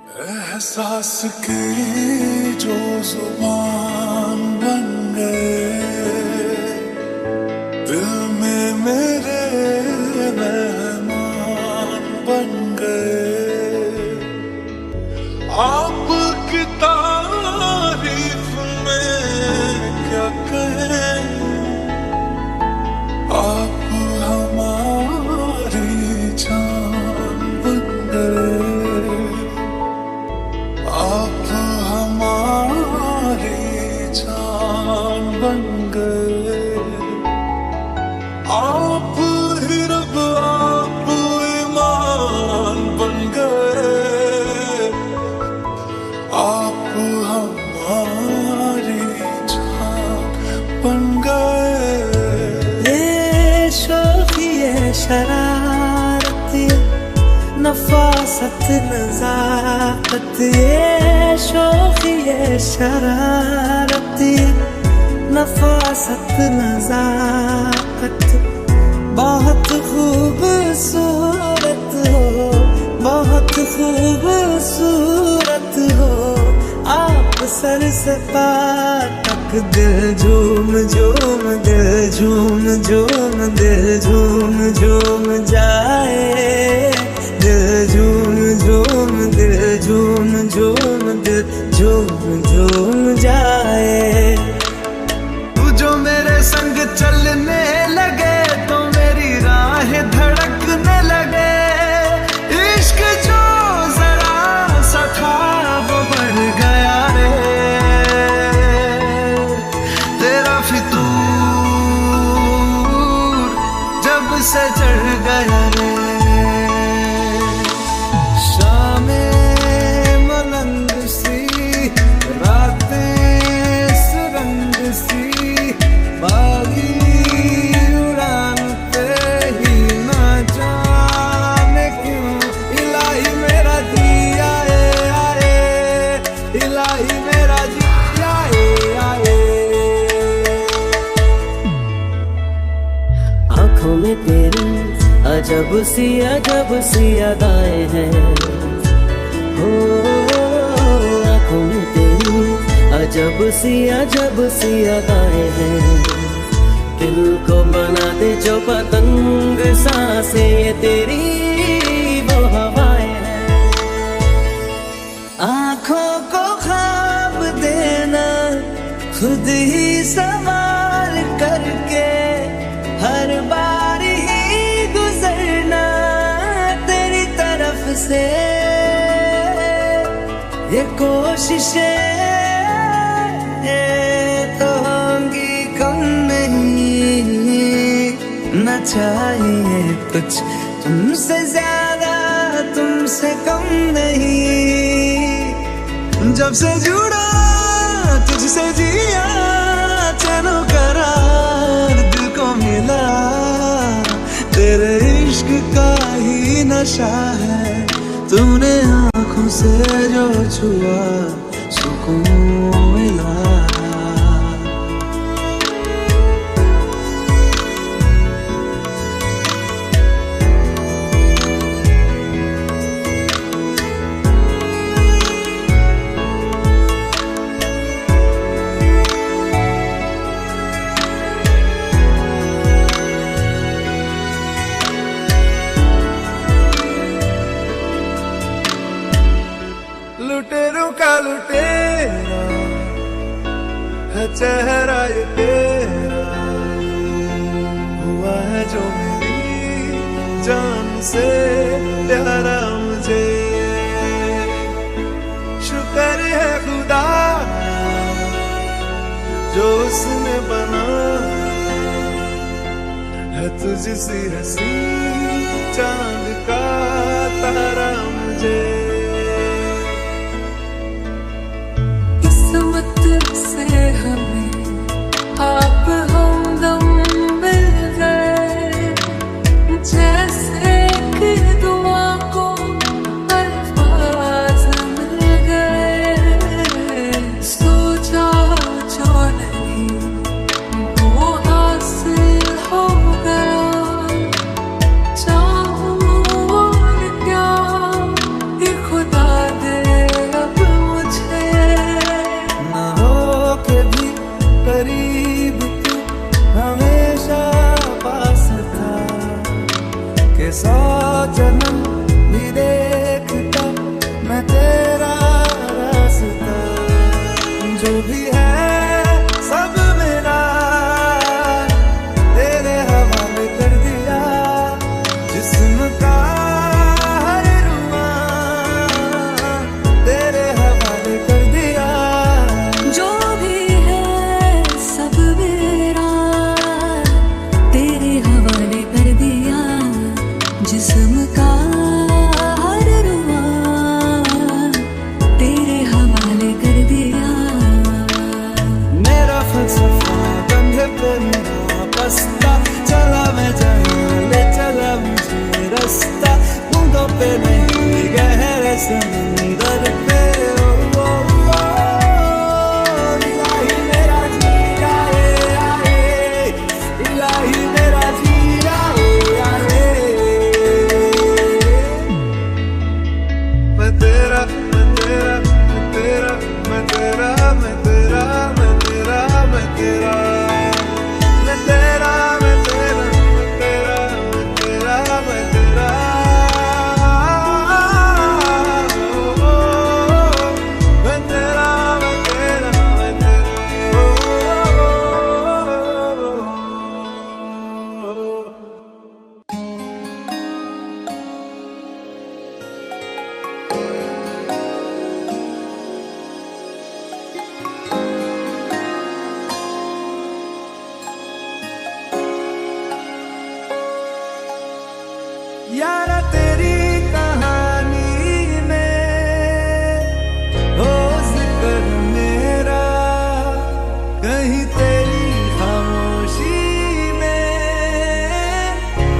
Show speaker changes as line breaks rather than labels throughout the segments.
एहसास के जो जुबान बन गए, दिल में मेरे मेहमान बन गए। आपकी तारीफ में क्या कहें, आप हमारी जान बन गए। आप हमारी जान बन गए। आप ही रब, आप ईमान बन गए। आप हमारी जान बन गए।
ये शौकी ये शरारत, ये नफासत नजाकत, ये शौकी ये शरारत, ये नफासत नजाकत, बहुत खूबसूरत हो, बहुत खूबसूरत हो आप। सर से पार तक दिल झूम झूम, दिल झूम झूम, दिल झूम झूम जाए। दिल झूम झूम, दिल झूम झूम, दिल झूम झूम जाए। तू जो मेरे संग चलने लगे तो मेरी राह धड़कने लगे। इश्क जो जरा सा था वो बढ़ गया रे, तेरा फितूर जब से चढ़ गया रे।
आँखों में तेरी अजब सी अदाएं हैं। हो आँखों में तेरी अजब सी अदाएं हैं। दिल को बना दे जो पतंग सांसें, ये तेरी वो हवाएं हैं।
आँखों को ख्वाब देना, खुद ही सवाल करके हर बार ही गुजरना तेरी तरफ से। ये कोशिशें तो होंगी कम नहीं, न चाहिए कुछ तुमसे ज्यादा, तुमसे कम नहीं। जब से जुड़ा तुझसे जिया, चैनो करार दिल को मिला। तेरे इश्क का ही नशा है, तूने आँखों से जो छुआ सुकून मिला।
लुटेरों का लुटेरा है चेहरा ये तेरा, हुआ है जो मेरी जान से प्यारा मुझे। शुक्र है खुदा जो उसने बना है तुझसी हंसी चांद का तारा मुझे।
से हमें आप हमदम मिल गए, जैसे कि दुआ को अल्फाज मिल गए। सोचा जो नहीं वो हासिल हो गया, चाहूं और क्या
तेरा मैं तेरा मैं तेरा मैं तेरा मैं तेरा मैं तेरा मैं तेरा मैं तेरा मैं तेरा मैं तेरा मैं तेरा मैं तेरा मैं तेरा मैं तेरा मैं यारा तेरी कहानी में हो जिक्र मेरा, कहीं तेरी खामोशी में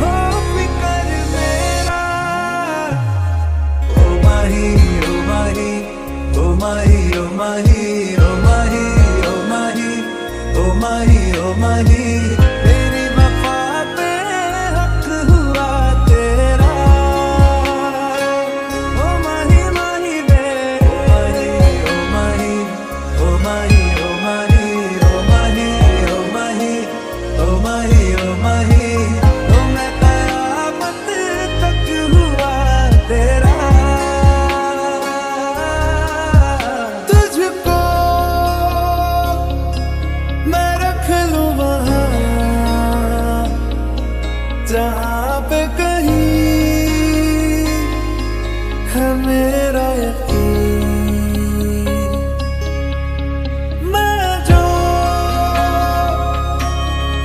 हो फिक्र मेरा। ओ माही ओ माही ओ माही ओ माही ओ माही ओ माही ओ माही ओ माही तेरी वफा पे हक हुआ तेरा। ओ माही माही वे ओ माही ओ माही ओ माही ओ माही ओ माही ओ माही ओ माही तो मैं कयामत तक हुआ तेरा। तुझको मैं रख लूं वहाँ जहाँ पे कहीं है मेरा यकीन। मैं जो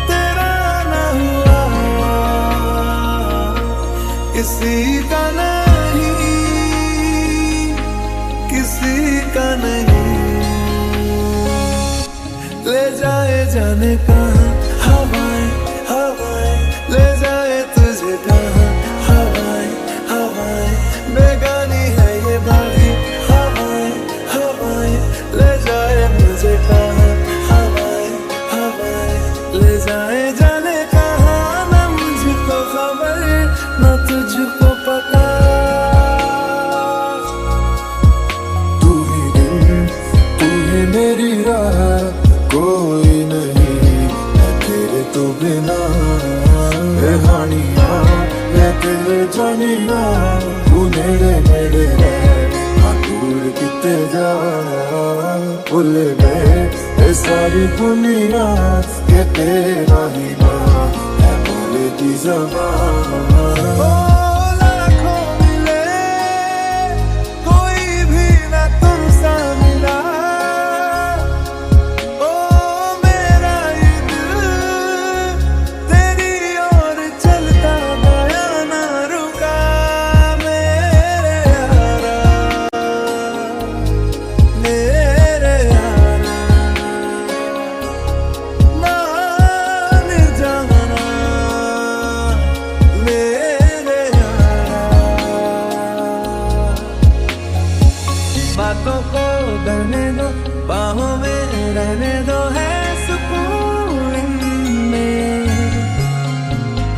तेरा ना हुआ किसी का नहीं, किसी का नहीं। ले जाए जाने कहाँ हवाएं हवाएं, ले जाए तुझे कहाँ हवाएं हवाएं। बेगानी है ये बागी हवाएं हवाएं, ले जाए मुझे कहाँ हवाएं हवाएं। ले जाए जाने कहाँ ना मुझको खबर ना तुझको पता।
तू ही दिन तू ही मेरी राह, कोई नहीं मैं तेरे तो बिना। कहानियां मैं तेरे जानिया, तू नेड़े नेड़े रह हाँ दूर किते जा। भुल गए ये सारी दुनिया के तेरा ही नाम है बोले की ज़बान।
ओ लाखों मिले कोई भी ना तुमसा मिला। ओ मेरा ये दिल तेरी ओर चलता गया ना रुका। मेरे यारा मान जाना मेरे यारा। बातों को करने दो, बाहों में रहने दो, है सुकून इनमें।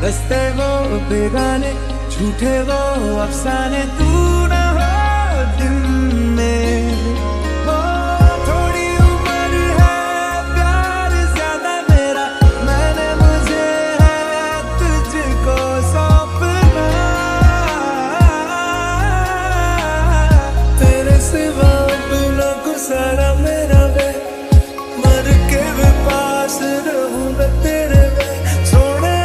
रस्ते वो बेगाने झूठे वो अफसाने, तू ना हो दिन में। वो थोड़ी उम्र है प्यार ज्यादा मेरा, मैंने मुझे है तुझको सौंपना। तेरे सिवा बिना गुजारा मेरा वे, मर के भी पास रहूंगा तेरे वे। सोने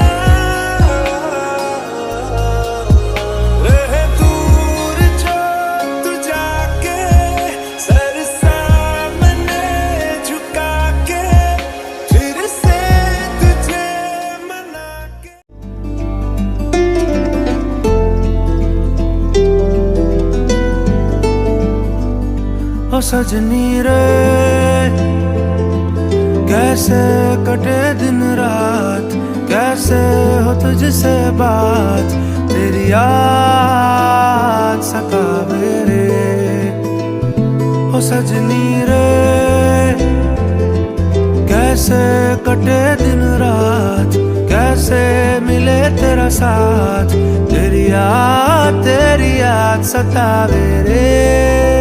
रहे दूर जो तू जाके, सर सामने झुका के फिर से तुझे मना के। ओ सजनी रे कैसे कटे दिन रात, कैसे हो तुझसे बात, तेरी याद सतावे रे। ओ सजनी रे कैसे कटे दिन रात, कैसे मिले तेरा साथ, तेरी याद सतावे रे।